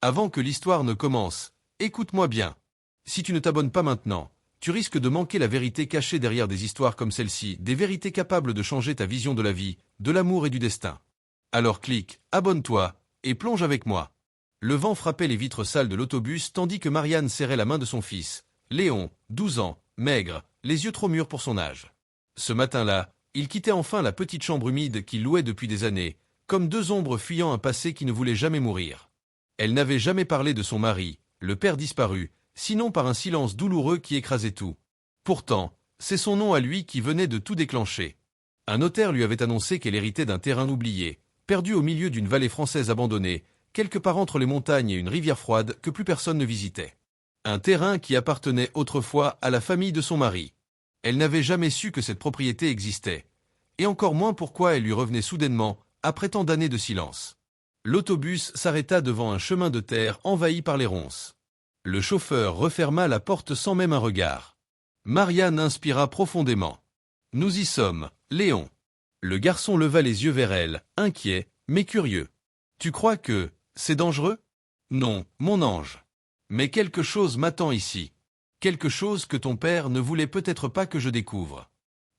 Avant que l'histoire ne commence, écoute-moi bien. Si tu ne t'abonnes pas maintenant, tu risques de manquer la vérité cachée derrière des histoires comme celle-ci, des vérités capables de changer ta vision de la vie, de l'amour et du destin. Alors clique, abonne-toi, et plonge avec moi. Le vent frappait les vitres sales de l'autobus tandis que Marianne serrait la main de son fils, Léon, 12 ans, maigre, les yeux trop mûrs pour son âge. Ce matin-là, il quittait enfin la petite chambre humide qu'il louait depuis des années, comme deux ombres fuyant un passé qui ne voulait jamais mourir. Elle n'avait jamais parlé de son mari, le père disparu, sinon par un silence douloureux qui écrasait tout. Pourtant, c'est son nom à lui qui venait de tout déclencher. Un notaire lui avait annoncé qu'elle héritait d'un terrain oublié, perdu au milieu d'une vallée française abandonnée, quelque part entre les montagnes et une rivière froide que plus personne ne visitait. Un terrain qui appartenait autrefois à la famille de son mari. Elle n'avait jamais su que cette propriété existait, et encore moins pourquoi elle lui revenait soudainement, après tant d'années de silence. L'autobus s'arrêta devant un chemin de terre envahi par les ronces. Le chauffeur referma la porte sans même un regard. Marianne inspira profondément. « Nous y sommes, Léon. » Le garçon leva les yeux vers elle, inquiet, mais curieux. « Tu crois que c'est dangereux ? » ? « Non, mon ange. Mais quelque chose m'attend ici. Quelque chose que ton père ne voulait peut-être pas que je découvre. »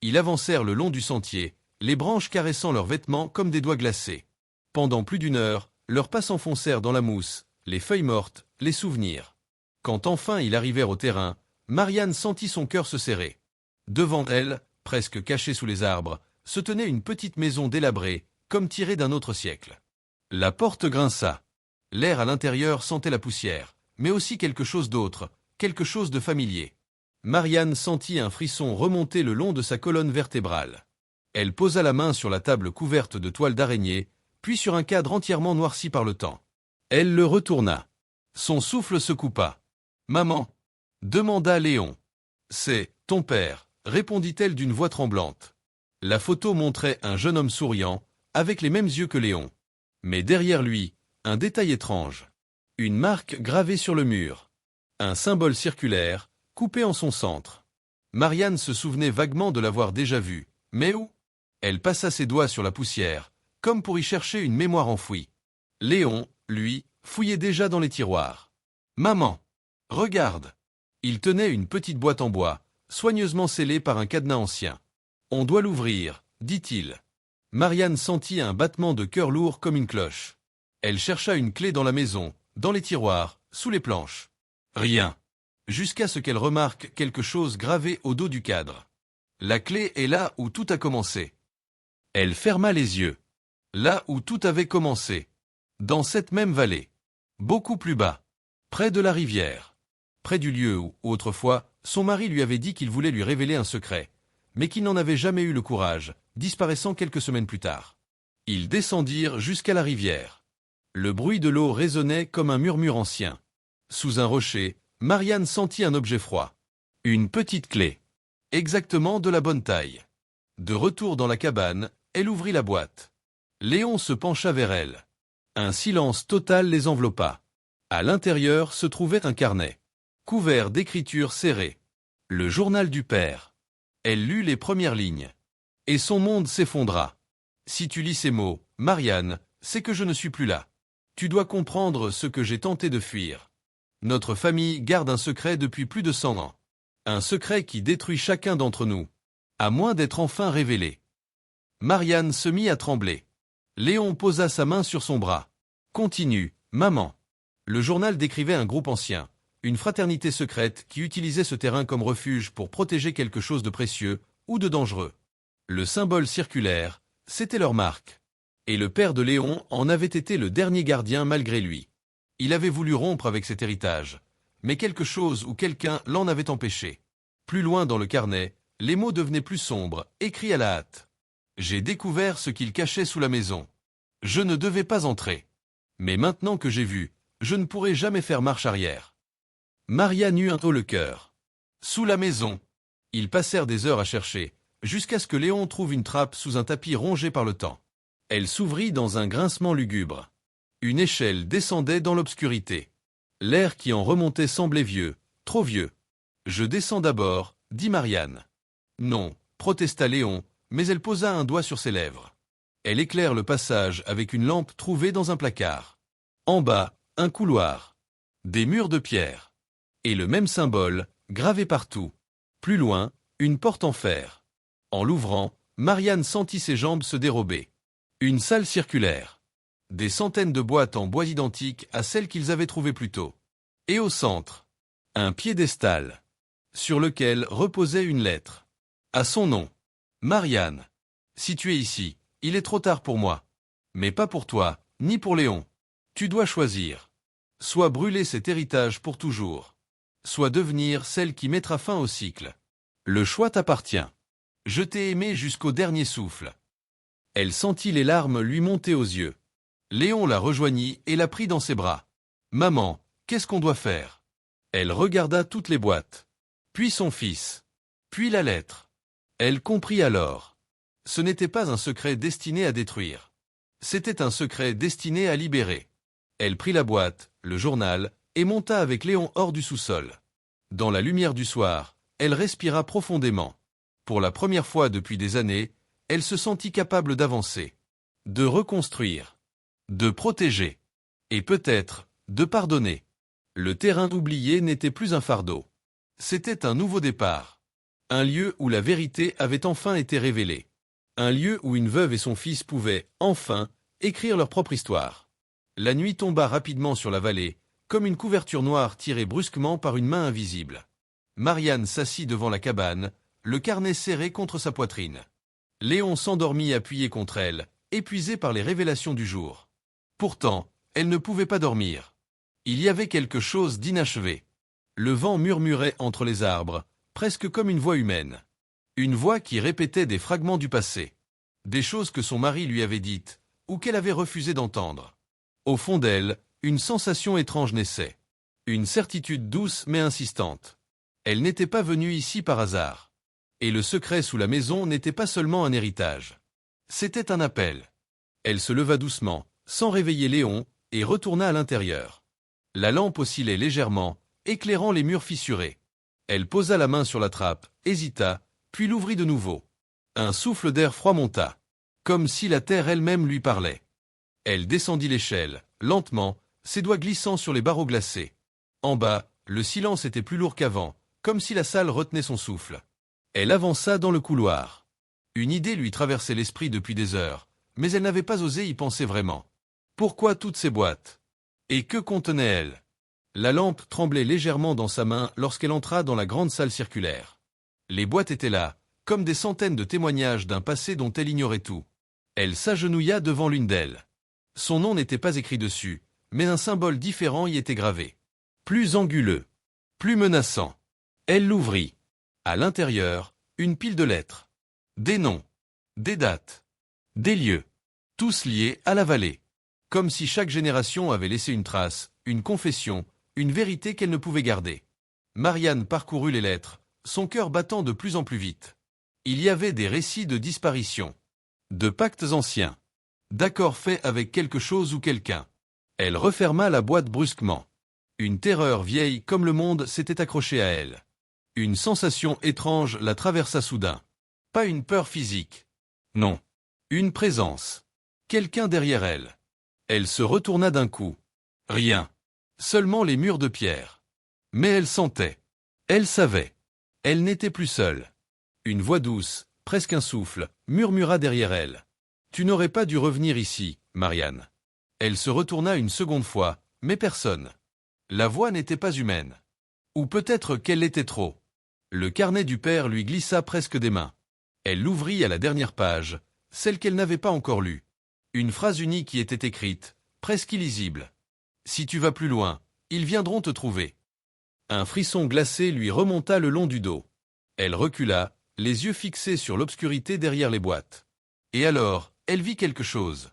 Ils avancèrent le long du sentier, les branches caressant leurs vêtements comme des doigts glacés. Pendant plus d'une heure, leurs pas s'enfoncèrent dans la mousse, les feuilles mortes, les souvenirs. Quand enfin ils arrivèrent au terrain, Marianne sentit son cœur se serrer. Devant elle, presque cachée sous les arbres, se tenait une petite maison délabrée, comme tirée d'un autre siècle. La porte grinça. L'air à l'intérieur sentait la poussière, mais aussi quelque chose d'autre, quelque chose de familier. Marianne sentit un frisson remonter le long de sa colonne vertébrale. Elle posa la main sur la table couverte de toiles d'araignée, puis sur un cadre entièrement noirci par le temps. Elle le retourna. Son souffle se coupa. « Maman » demanda Léon. « C'est ton père » répondit-elle d'une voix tremblante. La photo montrait un jeune homme souriant, avec les mêmes yeux que Léon. Mais derrière lui, un détail étrange. Une marque gravée sur le mur. Un symbole circulaire, coupé en son centre. Marianne se souvenait vaguement de l'avoir déjà vu. Mais où ? Elle passa ses doigts sur la poussière, comme pour y chercher une mémoire enfouie. Léon, lui, fouillait déjà dans les tiroirs. « Maman, regarde !» Il tenait une petite boîte en bois, soigneusement scellée par un cadenas ancien. « On doit l'ouvrir, » dit-il. Marianne sentit un battement de cœur lourd comme une cloche. Elle chercha une clé dans la maison, dans les tiroirs, sous les planches. Rien. Jusqu'à ce qu'elle remarque quelque chose gravé au dos du cadre. La clé est là où tout a commencé. Elle ferma les yeux. Là où tout avait commencé. Dans cette même vallée. Beaucoup plus bas. Près de la rivière. Près du lieu où, autrefois, son mari lui avait dit qu'il voulait lui révéler un secret, mais qu'il n'en avait jamais eu le courage, disparaissant quelques semaines plus tard. Ils descendirent jusqu'à la rivière. Le bruit de l'eau résonnait comme un murmure ancien. Sous un rocher, Marianne sentit un objet froid. Une petite clé. Exactement de la bonne taille. De retour dans la cabane, elle ouvrit la boîte. Léon se pencha vers elle. Un silence total les enveloppa. À l'intérieur se trouvait un carnet. Couvert d'écritures serrées. Le journal du père. Elle lut les premières lignes. Et son monde s'effondra. Si tu lis ces mots, Marianne, c'est que je ne suis plus là. Tu dois comprendre ce que j'ai tenté de fuir. Notre famille garde un secret depuis plus de 100 ans. Un secret qui détruit chacun d'entre nous. À moins d'être enfin révélé. Marianne se mit à trembler. Léon posa sa main sur son bras. Continue, maman. Le journal décrivait un groupe ancien, une fraternité secrète qui utilisait ce terrain comme refuge pour protéger quelque chose de précieux ou de dangereux. Le symbole circulaire, c'était leur marque. Et le père de Léon en avait été le dernier gardien malgré lui. Il avait voulu rompre avec cet héritage, mais quelque chose ou quelqu'un l'en avait empêché. Plus loin dans le carnet, les mots devenaient plus sombres, écrits à la hâte. J'ai découvert ce qu'il cachait sous la maison. Je ne devais pas entrer. Mais maintenant que j'ai vu, je ne pourrai jamais faire marche arrière. Marianne eut un haut le cœur. Sous la maison. Ils passèrent des heures à chercher, jusqu'à ce que Léon trouve une trappe sous un tapis rongé par le temps. Elle s'ouvrit dans un grincement lugubre. Une échelle descendait dans l'obscurité. L'air qui en remontait semblait vieux, trop vieux. « Je descends d'abord, » dit Marianne. « Non, » protesta Léon, mais elle posa un doigt sur ses lèvres. Elle éclaire le passage avec une lampe trouvée dans un placard. En bas, Un couloir. Des murs de pierre. Et le même symbole, gravé partout. Plus loin, une porte en fer. En l'ouvrant, Marianne sentit ses jambes se dérober. Une salle circulaire. Des centaines de boîtes en bois identiques à celles qu'ils avaient trouvées plus tôt. Et au centre, un piédestal, sur lequel reposait une lettre. À son nom. Marianne. Si tu es ici, il est trop tard pour moi. Mais pas pour toi, ni pour Léon. Tu dois choisir. Soit brûler cet héritage pour toujours. Soit devenir celle qui mettra fin au cycle. Le choix t'appartient. Je t'ai aimé jusqu'au dernier souffle. Elle sentit les larmes lui monter aux yeux. Léon la rejoignit et la prit dans ses bras. Maman, qu'est-ce qu'on doit faire? Elle regarda toutes les boîtes. Puis son fils. Puis la lettre. Elle comprit alors. Ce n'était pas un secret destiné à détruire. C'était un secret destiné à libérer. Elle prit la boîte, le journal, et monta avec Léon hors du sous-sol. Dans la lumière du soir, elle respira profondément. Pour la première fois depuis des années, elle se sentit capable d'avancer, de reconstruire, de protéger, et peut-être, de pardonner. Le terrain oublié n'était plus un fardeau. C'était un nouveau départ. Un lieu où la vérité avait enfin été révélée. Un lieu où une veuve et son fils pouvaient, enfin, écrire leur propre histoire. La nuit tomba rapidement sur la vallée, comme une couverture noire tirée brusquement par une main invisible. Marianne s'assit devant la cabane, le carnet serré contre sa poitrine. Léon s'endormit appuyé contre elle, épuisé par les révélations du jour. Pourtant, elle ne pouvait pas dormir. Il y avait quelque chose d'inachevé. Le vent murmurait entre les arbres, presque comme une voix humaine. Une voix qui répétait des fragments du passé. Des choses que son mari lui avait dites, ou qu'elle avait refusé d'entendre. Au fond d'elle, une sensation étrange naissait. Une certitude douce mais insistante. Elle n'était pas venue ici par hasard. Et le secret sous la maison n'était pas seulement un héritage. C'était un appel. Elle se leva doucement, sans réveiller Léon, et retourna à l'intérieur. La lampe oscillait légèrement, éclairant les murs fissurés. Elle posa la main sur la trappe, hésita, puis l'ouvrit de nouveau. Un souffle d'air froid monta, comme si la terre elle-même lui parlait. Elle descendit l'échelle, lentement, ses doigts glissant sur les barreaux glacés. En bas, le silence était plus lourd qu'avant, comme si la salle retenait son souffle. Elle avança dans le couloir. Une idée lui traversait l'esprit depuis des heures, mais elle n'avait pas osé y penser vraiment. Pourquoi toutes ces boîtes? Et que contenaient-elles? La lampe tremblait légèrement dans sa main lorsqu'elle entra dans la grande salle circulaire. Les boîtes étaient là, comme des centaines de témoignages d'un passé dont elle ignorait tout. Elle s'agenouilla devant l'une d'elles. Son nom n'était pas écrit dessus, mais un symbole différent y était gravé. Plus anguleux, plus menaçant. Elle l'ouvrit. À l'intérieur, une pile de lettres. Des noms, des dates, des lieux, tous liés à la vallée. Comme si chaque génération avait laissé une trace, une confession, une vérité qu'elle ne pouvait garder. Marianne parcourut les lettres, son cœur battant de plus en plus vite. Il y avait des récits de disparition, de pactes anciens, d'accords faits avec quelque chose ou quelqu'un. Elle referma la boîte brusquement. Une terreur vieille comme le monde s'était accrochée à elle. Une sensation étrange la traversa soudain. Pas une peur physique. Non. Une présence. Quelqu'un derrière elle. Elle se retourna d'un coup. Rien. Seulement les murs de pierre. Mais elle sentait. Elle savait. Elle n'était plus seule. Une voix douce, presque un souffle, murmura derrière elle. Tu n'aurais pas dû revenir ici, Marianne. Elle se retourna une seconde fois, mais personne. La voix n'était pas humaine. Ou peut-être qu'elle l'était trop. Le carnet du père lui glissa presque des mains. Elle l'ouvrit à la dernière page, celle qu'elle n'avait pas encore lue. Une phrase unique y était écrite, presque illisible. Si tu vas plus loin, ils viendront te trouver. Un frisson glacé lui remonta le long du dos. Elle recula, les yeux fixés sur l'obscurité derrière les boîtes. Et alors, elle vit quelque chose.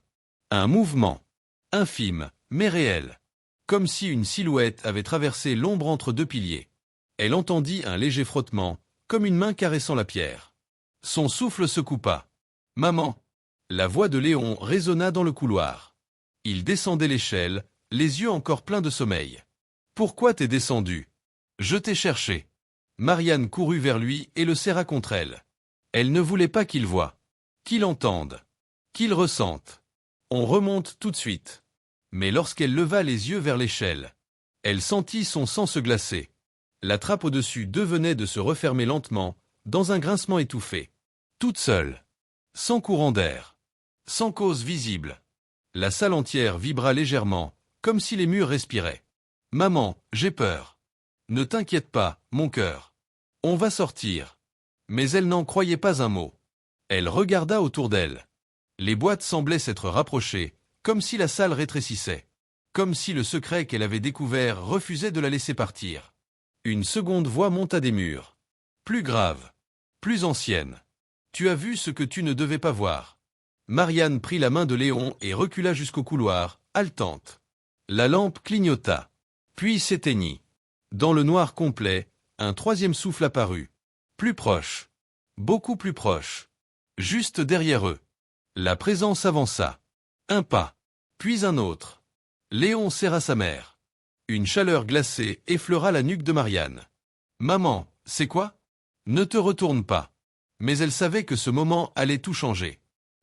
Un mouvement. Infime, mais réel. Comme si une silhouette avait traversé l'ombre entre deux piliers. Elle entendit un léger frottement, comme une main caressant la pierre. Son souffle se coupa. « Maman !» La voix de Léon résonna dans le couloir. Il descendait l'échelle, les yeux encore pleins de sommeil. « Pourquoi t'es descendu ? Je t'ai cherché. » Marianne courut vers lui et le serra contre elle. Elle ne voulait pas qu'il voie, qu'il entende, qu'il ressente. « On remonte tout de suite. » Mais lorsqu'elle leva les yeux vers l'échelle, elle sentit son sang se glacer. La trappe au-dessus d'eux venait de se refermer lentement, dans un grincement étouffé. Toute seule. Sans courant d'air. Sans cause visible. La salle entière vibra légèrement, comme si les murs respiraient. « Maman, j'ai peur. »« Ne t'inquiète pas, mon cœur. On va sortir. » Mais elle n'en croyait pas un mot. Elle regarda autour d'elle. Les boîtes semblaient s'être rapprochées, comme si la salle rétrécissait. Comme si le secret qu'elle avait découvert refusait de la laisser partir. Une seconde voix monta des murs. Plus grave. Plus ancienne. « Tu as vu ce que tu ne devais pas voir. » Marianne prit la main de Léon et recula jusqu'au couloir, haletante. La lampe clignota. Puis s'éteignit. Dans le noir complet, un troisième souffle apparut. Plus proche. Beaucoup plus proche. Juste derrière eux. La présence avança. Un pas. Puis un autre. Léon serra sa mère. Une chaleur glacée effleura la nuque de Marianne. « Maman, c'est quoi ? Ne te retourne pas. » Mais elle savait que ce moment allait tout changer.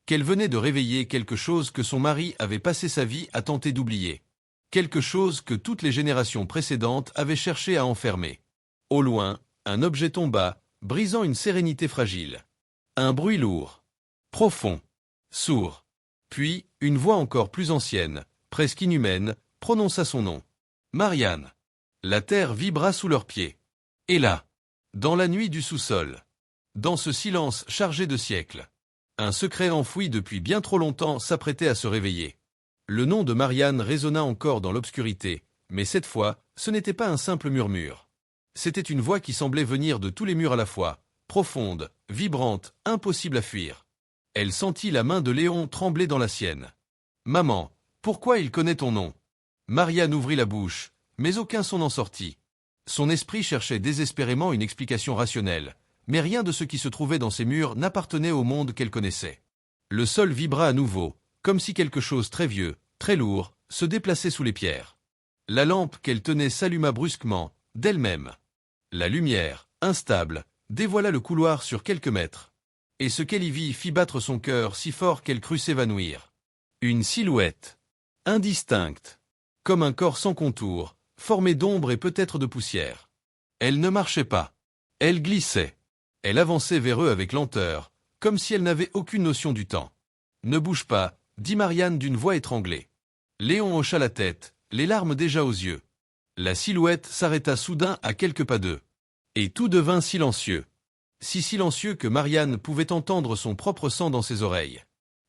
Qu'elle venait de réveiller quelque chose que son mari avait passé sa vie à tenter d'oublier. Quelque chose que toutes les générations précédentes avaient cherché à enfermer. Au loin, un objet tomba, brisant une sérénité fragile. Un bruit lourd. Profond. Sourd. Puis, une voix encore plus ancienne, presque inhumaine, prononça son nom. Marianne. La terre vibra sous leurs pieds. Et là, dans la nuit du sous-sol, dans ce silence chargé de siècles, un secret enfoui depuis bien trop longtemps s'apprêtait à se réveiller. Le nom de Marianne résonna encore dans l'obscurité, mais cette fois, ce n'était pas un simple murmure. C'était une voix qui semblait venir de tous les murs à la fois, profonde, vibrante, impossible à fuir. Elle sentit la main de Léon trembler dans la sienne. « Maman, pourquoi il connaît ton nom ?» Marianne ouvrit la bouche, mais aucun son n'en sortit. Son esprit cherchait désespérément une explication rationnelle, mais rien de ce qui se trouvait dans ces murs n'appartenait au monde qu'elle connaissait. Le sol vibra à nouveau, comme si quelque chose très vieux, très lourd, se déplaçait sous les pierres. La lampe qu'elle tenait s'alluma brusquement, d'elle-même. La lumière, instable, dévoila le couloir sur quelques mètres. Et ce qu'elle y vit fit battre son cœur si fort qu'elle crut s'évanouir. Une silhouette, indistincte, comme un corps sans contour, formé d'ombre et peut-être de poussière. Elle ne marchait pas. Elle glissait. Elle avançait vers eux avec lenteur, comme si elle n'avait aucune notion du temps. « Ne bouge pas », dit Marianne d'une voix étranglée. Léon hocha la tête, les larmes déjà aux yeux. La silhouette s'arrêta soudain à quelques pas d'eux. Et tout devint silencieux. Si silencieux que Marianne pouvait entendre son propre sang dans ses oreilles.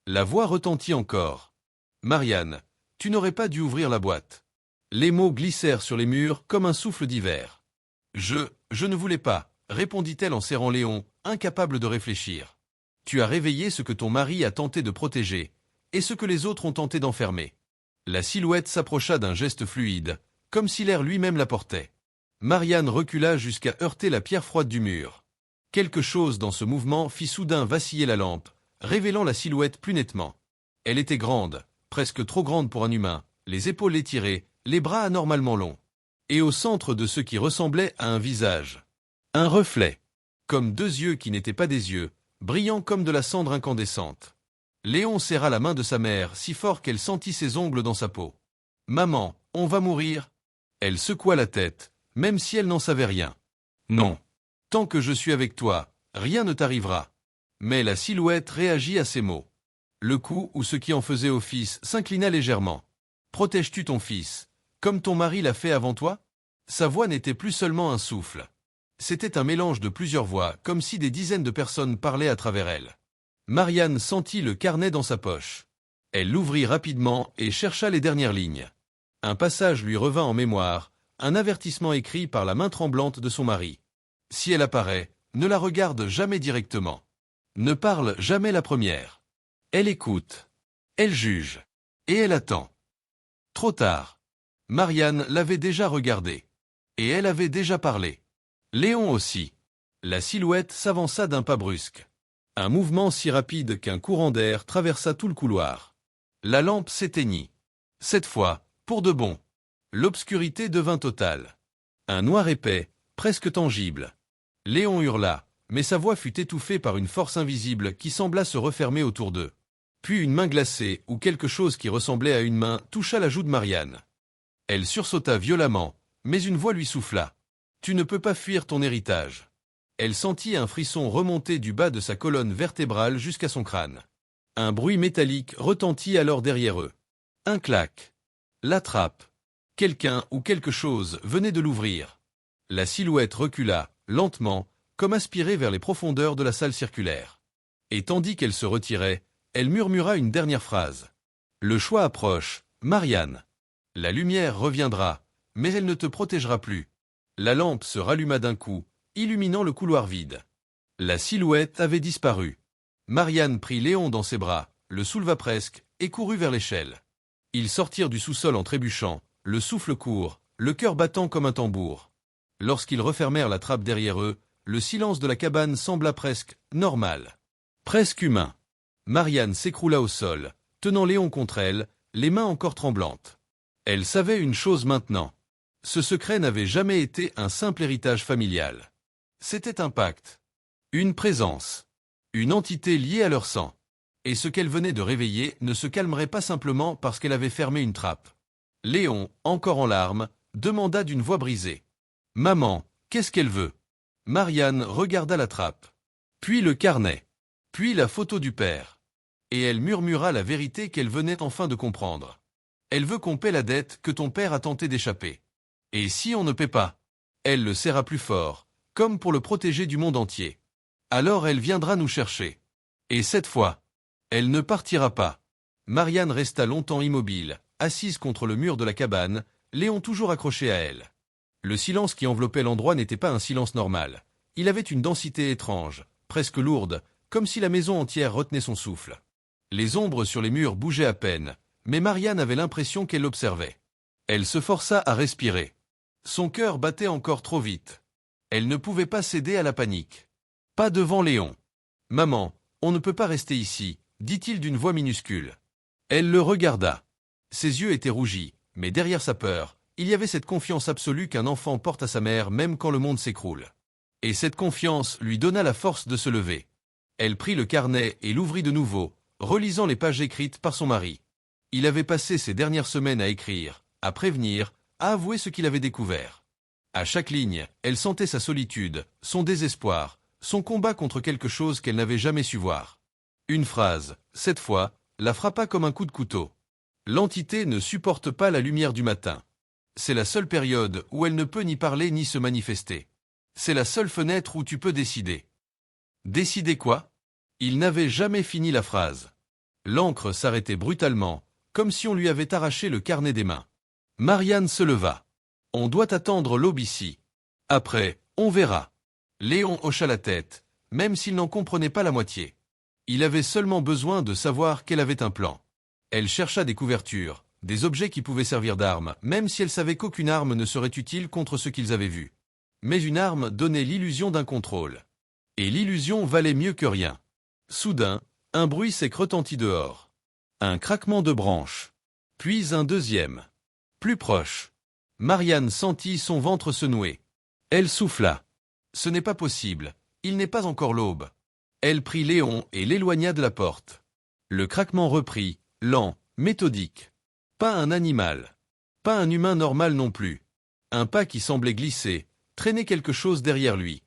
La voix retentit encore. « Marianne, tu n'aurais pas dû ouvrir la boîte. » Les mots glissèrent sur les murs comme un souffle d'hiver. « Je ne voulais pas. » répondit-elle en serrant Léon, incapable de réfléchir. Tu as réveillé ce que ton mari a tenté de protéger, et ce que les autres ont tenté d'enfermer. La silhouette s'approcha d'un geste fluide, comme si l'air lui-même la portait. Marianne recula jusqu'à heurter la pierre froide du mur. Quelque chose dans ce mouvement fit soudain vaciller la lampe, révélant la silhouette plus nettement. Elle était grande, presque trop grande pour un humain, les épaules étirées, les bras anormalement longs. Et au centre de ce qui ressemblait à un visage. Un reflet, comme deux yeux qui n'étaient pas des yeux, brillants comme de la cendre incandescente. Léon serra la main de sa mère si fort qu'elle sentit ses ongles dans sa peau. « Maman, on va mourir ?» Elle secoua la tête, même si elle n'en savait rien. « Non. Tant que je suis avec toi, rien ne t'arrivera. » Mais la silhouette réagit à ces mots. Le cou ou ce qui en faisait office s'inclina légèrement. « Protèges-tu ton fils, comme ton mari l'a fait avant toi ?» Sa voix n'était plus seulement un souffle. C'était un mélange de plusieurs voix, comme si des dizaines de personnes parlaient à travers elle. Marianne sentit le carnet dans sa poche. Elle l'ouvrit rapidement et chercha les dernières lignes. Un passage lui revint en mémoire, un avertissement écrit par la main tremblante de son mari. Si elle apparaît, ne la regarde jamais directement. Ne parle jamais la première. Elle écoute. Elle juge. Et elle attend. Trop tard. Marianne l'avait déjà regardé. Et elle avait déjà parlé. Léon aussi. La silhouette s'avança d'un pas brusque. Un mouvement si rapide qu'un courant d'air traversa tout le couloir. La lampe s'éteignit. Cette fois, pour de bon. L'obscurité devint totale. Un noir épais, presque tangible. Léon hurla, mais sa voix fut étouffée par une force invisible qui sembla se refermer autour d'eux. Puis une main glacée, ou quelque chose qui ressemblait à une main, toucha la joue de Marianne. Elle sursauta violemment, mais une voix lui souffla. « Tu ne peux pas fuir ton héritage. » Elle sentit un frisson remonter du bas de sa colonne vertébrale jusqu'à son crâne. Un bruit métallique retentit alors derrière eux. Un clac. La trappe. Quelqu'un ou quelque chose venait de l'ouvrir. La silhouette recula, lentement, comme aspirée vers les profondeurs de la salle circulaire. Et tandis qu'elle se retirait, elle murmura une dernière phrase. « Le choix approche, Marianne. La lumière reviendra, mais elle ne te protégera plus. » La lampe se ralluma d'un coup, illuminant le couloir vide. La silhouette avait disparu. Marianne prit Léon dans ses bras, le souleva presque, et courut vers l'échelle. Ils sortirent du sous-sol en trébuchant, le souffle court, le cœur battant comme un tambour. Lorsqu'ils refermèrent la trappe derrière eux, le silence de la cabane sembla presque normal. Presque humain. Marianne s'écroula au sol, tenant Léon contre elle, les mains encore tremblantes. Elle savait une chose maintenant. Ce secret n'avait jamais été un simple héritage familial. C'était un pacte. Une présence. Une entité liée à leur sang. Et ce qu'elle venait de réveiller ne se calmerait pas simplement parce qu'elle avait fermé une trappe. Léon, encore en larmes, demanda d'une voix brisée. « Maman, qu'est-ce qu'elle veut ?» Marianne regarda la trappe. Puis le carnet. Puis la photo du père. Et elle murmura la vérité qu'elle venait enfin de comprendre. « Elle veut qu'on paie la dette que ton père a tenté d'échapper. Et si on ne paie pas, elle le serra plus fort, comme pour le protéger du monde entier. Alors elle viendra nous chercher. Et cette fois, elle ne partira pas. » Marianne resta longtemps immobile, assise contre le mur de la cabane, Léon toujours accroché à elle. Le silence qui enveloppait l'endroit n'était pas un silence normal. Il avait une densité étrange, presque lourde, comme si la maison entière retenait son souffle. Les ombres sur les murs bougeaient à peine, mais Marianne avait l'impression qu'elle l'observait. Elle se força à respirer. Son cœur battait encore trop vite. Elle ne pouvait pas céder à la panique. Pas devant Léon. « Maman, on ne peut pas rester ici, » dit-il d'une voix minuscule. Elle le regarda. Ses yeux étaient rougis, mais derrière sa peur, il y avait cette confiance absolue qu'un enfant porte à sa mère même quand le monde s'écroule. Et cette confiance lui donna la force de se lever. Elle prit le carnet et l'ouvrit de nouveau, relisant les pages écrites par son mari. Il avait passé ces dernières semaines à écrire, à prévenir, à avouer ce qu'il avait découvert. À chaque ligne, elle sentait sa solitude, son désespoir, son combat contre quelque chose qu'elle n'avait jamais su voir. Une phrase, cette fois, la frappa comme un coup de couteau. L'entité ne supporte pas la lumière du matin. C'est la seule période où elle ne peut ni parler ni se manifester. C'est la seule fenêtre où tu peux décider. Décider quoi? Il n'avait jamais fini la phrase. L'encre s'arrêtait brutalement, comme si on lui avait arraché le carnet des mains. Marianne se leva. On doit attendre l'aube ici. Après, on verra. Léon hocha la tête, même s'il n'en comprenait pas la moitié. Il avait seulement besoin de savoir qu'elle avait un plan. Elle chercha des couvertures, des objets qui pouvaient servir d'armes, même si elle savait qu'aucune arme ne serait utile contre ce qu'ils avaient vu. Mais une arme donnait l'illusion d'un contrôle. Et l'illusion valait mieux que rien. Soudain, un bruit sec retentit dehors. Un craquement de branches. Puis un deuxième. Plus proche. Marianne sentit son ventre se nouer. Elle souffla. Ce n'est pas possible. Il n'est pas encore l'aube. Elle prit Léon et l'éloigna de la porte. Le craquement reprit, lent, méthodique. Pas un animal. Pas un humain normal non plus. Un pas qui semblait glisser, traîner quelque chose derrière lui.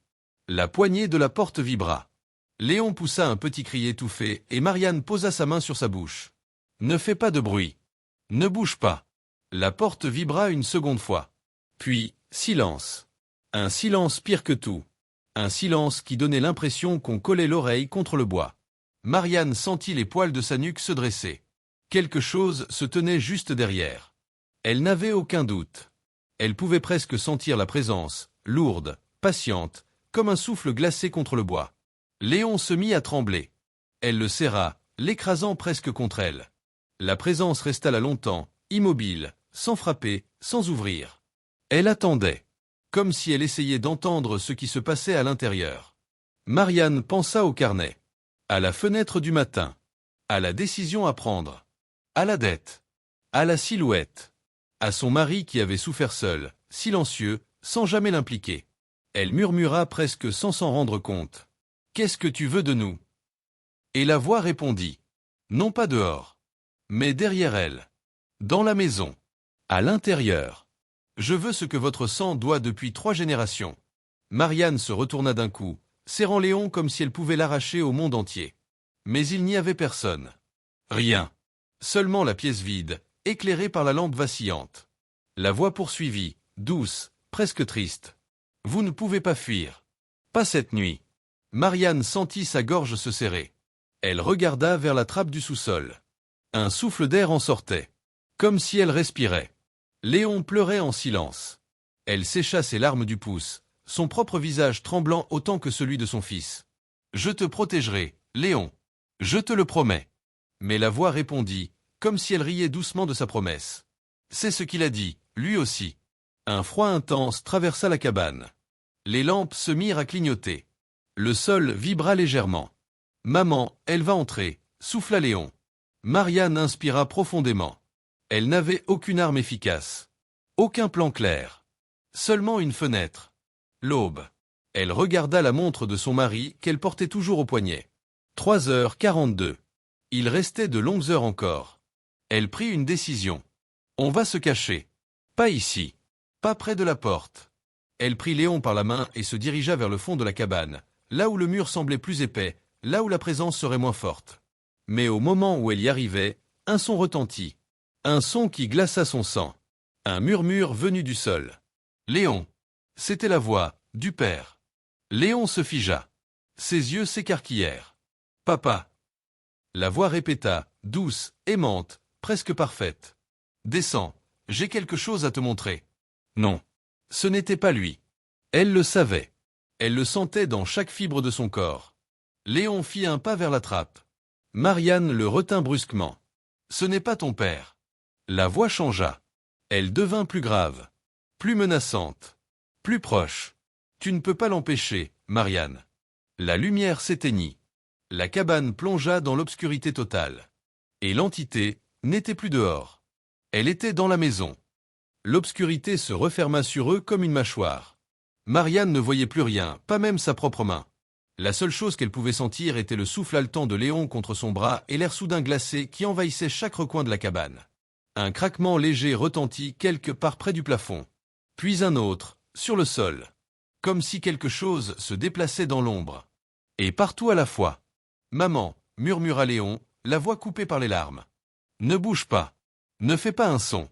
La poignée de la porte vibra. Léon poussa un petit cri étouffé et Marianne posa sa main sur sa bouche. « Ne fais pas de bruit. Ne bouge pas. » La porte vibra une seconde fois. Puis, silence. Un silence pire que tout. Un silence qui donnait l'impression qu'on collait l'oreille contre le bois. Marianne sentit les poils de sa nuque se dresser. Quelque chose se tenait juste derrière. Elle n'avait aucun doute. Elle pouvait presque sentir la présence, lourde, patiente, comme un souffle glacé contre le bois. Léon se mit à trembler. Elle le serra, l'écrasant presque contre elle. La présence resta là longtemps, immobile, sans frapper, sans ouvrir. Elle attendait, comme si elle essayait d'entendre ce qui se passait à l'intérieur. Marianne pensa au carnet, à la fenêtre du matin, à la décision à prendre, à la dette, à la silhouette, à son mari qui avait souffert seul, silencieux, sans jamais l'impliquer. Elle murmura presque sans s'en rendre compte. « Qu'est-ce que tu veux de nous ?» Et la voix répondit. « Non pas dehors. Mais derrière elle. Dans la maison. À l'intérieur. Je veux ce que votre sang doit depuis 3 générations. Marianne se retourna d'un coup, serrant Léon comme si elle pouvait l'arracher au monde entier. Mais il n'y avait personne. Rien. Seulement la pièce vide, éclairée par la lampe vacillante. La voix poursuivit, douce, presque triste. Vous ne pouvez pas fuir. Pas cette nuit. Marianne sentit sa gorge se serrer. Elle regarda vers la trappe du sous-sol. Un souffle d'air en sortait. Comme si elle respirait. Léon pleurait en silence. Elle sécha ses larmes du pouce, son propre visage tremblant autant que celui de son fils. Je te protégerai, Léon. Je te le promets. Mais la voix répondit, comme si elle riait doucement de sa promesse. C'est ce qu'il a dit, lui aussi. Un froid intense traversa la cabane. Les lampes se mirent à clignoter. Le sol vibra légèrement. Maman, elle va entrer, souffla Léon. Marianne inspira profondément. Elle n'avait aucune arme efficace. Aucun plan clair. Seulement une fenêtre. L'aube. Elle regarda la montre de son mari qu'elle portait toujours au poignet. 3h42. Il restait de longues heures encore. Elle prit une décision. On va se cacher. Pas ici. Pas près de la porte. Elle prit Léon par la main et se dirigea vers le fond de la cabane, là où le mur semblait plus épais, là où la présence serait moins forte. Mais au moment où elle y arrivait, un son retentit. Un son qui glaça son sang. Un murmure venu du sol. Léon. C'était la voix du père. Léon se figea. Ses yeux s'écarquillèrent. Papa. La voix répéta, douce, aimante, presque parfaite. Descends, j'ai quelque chose à te montrer. Non. Ce n'était pas lui. Elle le savait. Elle le sentait dans chaque fibre de son corps. Léon fit un pas vers la trappe. Marianne le retint brusquement. Ce n'est pas ton père. La voix changea. Elle devint plus grave. Plus menaçante. Plus proche. Tu ne peux pas l'empêcher, Marianne. La lumière s'éteignit. La cabane plongea dans l'obscurité totale. Et l'entité n'était plus dehors. Elle était dans la maison. L'obscurité se referma sur eux comme une mâchoire. Marianne ne voyait plus rien, pas même sa propre main. La seule chose qu'elle pouvait sentir était le souffle haletant de Léon contre son bras et l'air soudain glacé qui envahissait chaque recoin de la cabane. Un craquement léger retentit quelque part près du plafond. Puis un autre, sur le sol. Comme si quelque chose se déplaçait dans l'ombre. Et partout à la fois. Maman, murmura Léon, la voix coupée par les larmes. Ne bouge pas. Ne fais pas un son.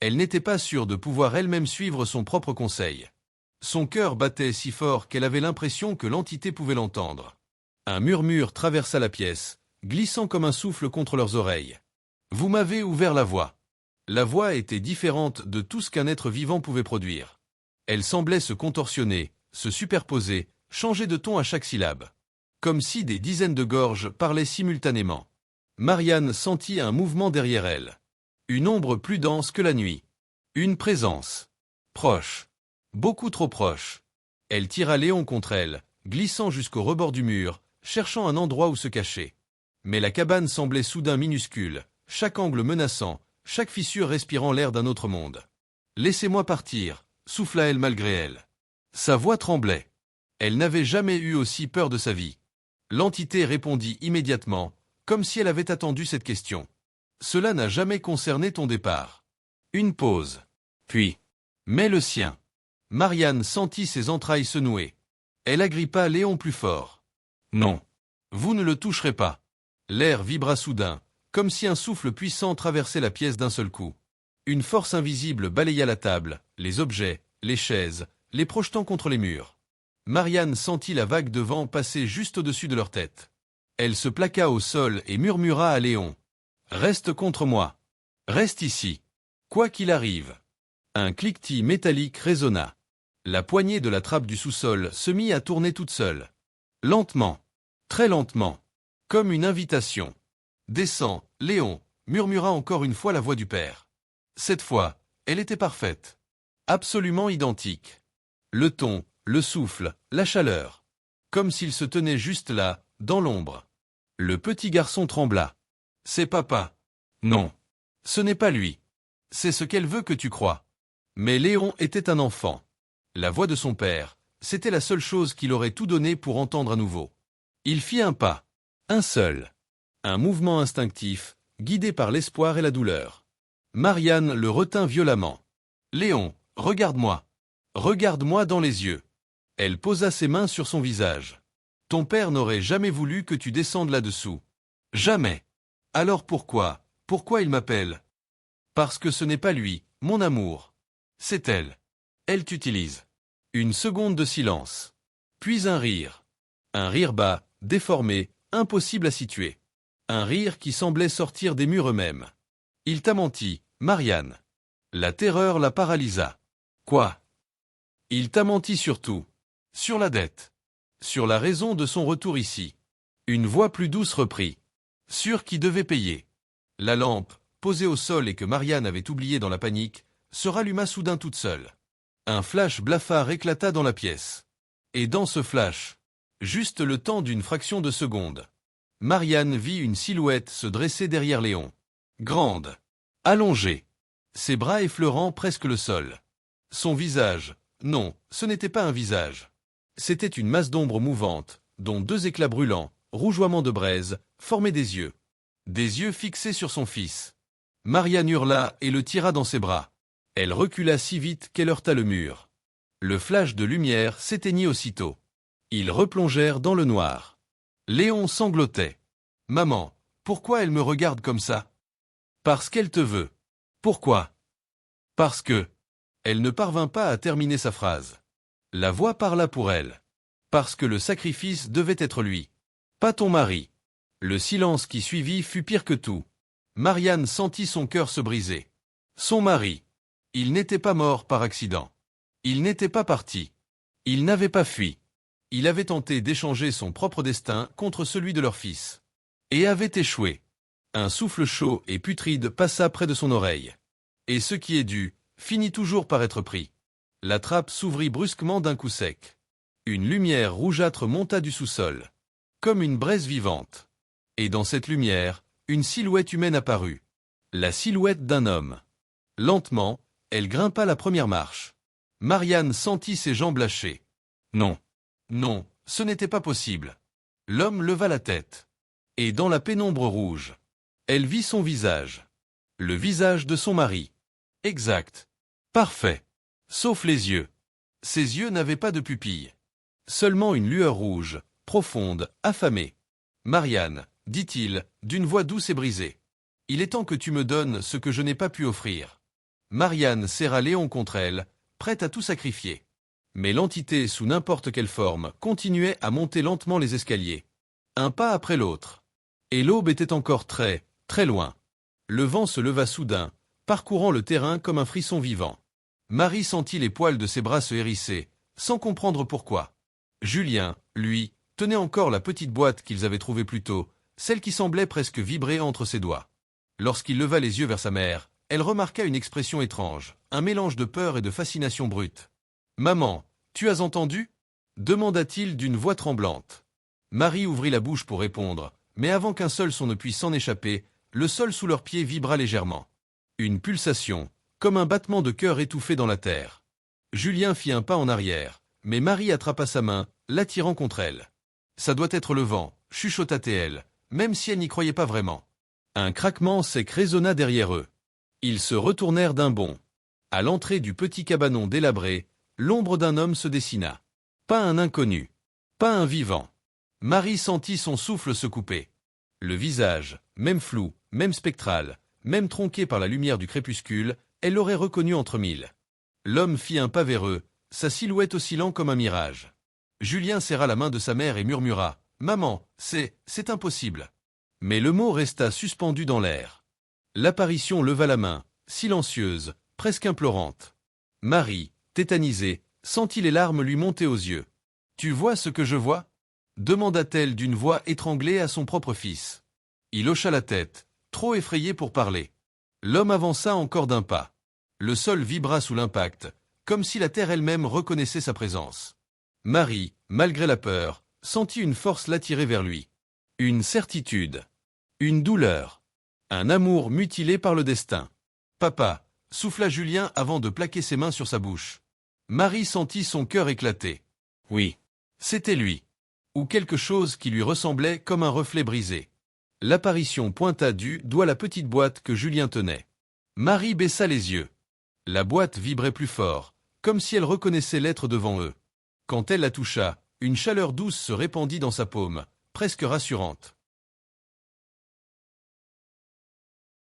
Elle n'était pas sûre de pouvoir elle-même suivre son propre conseil. Son cœur battait si fort qu'elle avait l'impression que l'entité pouvait l'entendre. Un murmure traversa la pièce, glissant comme un souffle contre leurs oreilles. Vous m'avez ouvert la voie. La voix était différente de tout ce qu'un être vivant pouvait produire. Elle semblait se contorsionner, se superposer, changer de ton à chaque syllabe. Comme si des dizaines de gorges parlaient simultanément. Marianne sentit un mouvement derrière elle. Une ombre plus dense que la nuit. Une présence. Proche. Beaucoup trop proche. Elle tira Léon contre elle, glissant jusqu'au rebord du mur, cherchant un endroit où se cacher. Mais la cabane semblait soudain minuscule, chaque angle menaçant, chaque fissure respirant l'air d'un autre monde. « Laissez-moi partir », souffla-elle malgré elle. Sa voix tremblait. Elle n'avait jamais eu aussi peur de sa vie. L'entité répondit immédiatement, comme si elle avait attendu cette question. « Cela n'a jamais concerné ton départ. » Une pause. Puis. « Mais le sien. » Marianne sentit ses entrailles se nouer. Elle agrippa Léon plus fort. « Non. Vous ne le toucherez pas. » L'air vibra soudain, comme si un souffle puissant traversait la pièce d'un seul coup. Une force invisible balaya la table, les objets, les chaises, les projetant contre les murs. Marianne sentit la vague de vent passer juste au-dessus de leur tête. Elle se plaqua au sol et murmura à Léon. « Reste contre moi. Reste ici. Quoi qu'il arrive. » Un cliquetis métallique résonna. La poignée de la trappe du sous-sol se mit à tourner toute seule. Lentement. Très lentement. Comme une invitation. « Descends, Léon », murmura encore une fois la voix du père. Cette fois, elle était parfaite. Absolument identique. Le ton, le souffle, la chaleur. Comme s'il se tenait juste là, dans l'ombre. Le petit garçon trembla. « C'est papa. » « Non. Ce n'est pas lui. C'est ce qu'elle veut que tu crois. » Mais Léon était un enfant. La voix de son père, c'était la seule chose qu'il aurait tout donné pour entendre à nouveau. Il fit un pas. Un seul. Un mouvement instinctif, guidé par l'espoir et la douleur. Marianne le retint violemment. « Léon, regarde-moi. Regarde-moi dans les yeux. » Elle posa ses mains sur son visage. « Ton père n'aurait jamais voulu que tu descendes là-dessous. Jamais. Alors pourquoi il m'appelle? Parce que ce n'est pas lui, mon amour. C'est elle. Elle t'utilise. » Une seconde de silence. Puis un rire. Un rire bas, déformé, impossible à situer. Un rire qui semblait sortir des murs eux-mêmes. « Il t'a menti, Marianne. » La terreur la paralysa. « Quoi? » ?»« Il t'a menti sur tout. Sur la dette. Sur la raison de son retour ici. » Une voix plus douce reprit. « Sur qui devait payer. » La lampe, posée au sol et que Marianne avait oubliée dans la panique, se ralluma soudain toute seule. Un flash blafard éclata dans la pièce. Et dans ce flash, juste le temps d'une fraction de seconde, Marianne vit une silhouette se dresser derrière Léon. Grande, allongée, ses bras effleurant presque le sol. Son visage, non, ce n'était pas un visage. C'était une masse d'ombre mouvante, dont deux éclats brûlants, rougeoiement de braise, formaient des yeux. Des yeux fixés sur son fils. Marianne hurla et le tira dans ses bras. Elle recula si vite qu'elle heurta le mur. Le flash de lumière s'éteignit aussitôt. Ils replongèrent dans le noir. Léon sanglotait. « Maman, pourquoi elle me regarde comme ça? »« Parce qu'elle te veut. »« Pourquoi? »« Parce que... » Elle ne parvint pas à terminer sa phrase. La voix parla pour elle. « Parce que le sacrifice devait être lui. Pas ton mari. » Le silence qui suivit fut pire que tout. Marianne sentit son cœur se briser. Son mari. Il n'était pas mort par accident. Il n'était pas parti. Il n'avait pas fui. Il avait tenté d'échanger son propre destin contre celui de leur fils. Et avait échoué. Un souffle chaud et putride passa près de son oreille. Et ce qui est dû, finit toujours par être pris. La trappe s'ouvrit brusquement d'un coup sec. Une lumière rougeâtre monta du sous-sol. Comme une braise vivante. Et dans cette lumière, une silhouette humaine apparut. La silhouette d'un homme. Lentement, elle grimpa la première marche. Marianne sentit ses jambes lâcher. Non. Non, ce n'était pas possible. L'homme leva la tête. Et dans la pénombre rouge, elle vit son visage. Le visage de son mari. Exact. Parfait. Sauf les yeux. Ses yeux n'avaient pas de pupilles. Seulement une lueur rouge, profonde, affamée. « Marianne, dit-il, d'une voix douce et brisée. Il est temps que tu me donnes ce que je n'ai pas pu offrir. » Marianne serra Léon contre elle, prête à tout sacrifier. Mais l'entité, sous n'importe quelle forme, continuait à monter lentement les escaliers. Un pas après l'autre. Et l'aube était encore très, très loin. Le vent se leva soudain, parcourant le terrain comme un frisson vivant. Marie sentit les poils de ses bras se hérisser, sans comprendre pourquoi. Julien, lui, tenait encore la petite boîte qu'ils avaient trouvée plus tôt, celle qui semblait presque vibrer entre ses doigts. Lorsqu'il leva les yeux vers sa mère, elle remarqua une expression étrange, un mélange de peur et de fascination brute. « Maman, tu as entendu » demanda-t-il d'une voix tremblante. Marie ouvrit la bouche pour répondre, mais avant qu'un seul son ne puisse s'en échapper, le sol sous leurs pieds vibra légèrement. Une pulsation, comme un battement de cœur étouffé dans la terre. Julien fit un pas en arrière, mais Marie attrapa sa main, l'attirant contre elle. « Ça doit être le vent » chuchota-t-elle, même si elle n'y croyait pas vraiment. Un craquement sec résonna derrière eux. Ils se retournèrent d'un bond. À l'entrée du petit cabanon délabré, l'ombre d'un homme se dessina. Pas un inconnu. Pas un vivant. Marie sentit son souffle se couper. Le visage, même flou, même spectral, même tronqué par la lumière du crépuscule, elle l'aurait reconnu entre mille. L'homme fit un pas vers eux, sa silhouette oscillant comme un mirage. Julien serra la main de sa mère et murmura « Maman, c'est impossible !» Mais le mot resta suspendu dans l'air. L'apparition leva la main, silencieuse, presque implorante. Marie, tétanisée, sentit les larmes lui monter aux yeux. « Tu vois ce que je vois ?» demanda-t-elle d'une voix étranglée à son propre fils. Il hocha la tête, trop effrayé pour parler. L'homme avança encore d'un pas. Le sol vibra sous l'impact, comme si la terre elle-même reconnaissait sa présence. Marie, malgré la peur, sentit une force l'attirer vers lui. Une certitude. Une douleur. Un amour mutilé par le destin. « Papa » souffla Julien avant de plaquer ses mains sur sa bouche. Marie sentit son cœur éclater. Oui, c'était lui. Ou quelque chose qui lui ressemblait comme un reflet brisé. L'apparition pointa du doigt la petite boîte que Julien tenait. Marie baissa les yeux. La boîte vibrait plus fort, comme si elle reconnaissait l'être devant eux. Quand elle la toucha, une chaleur douce se répandit dans sa paume, presque rassurante.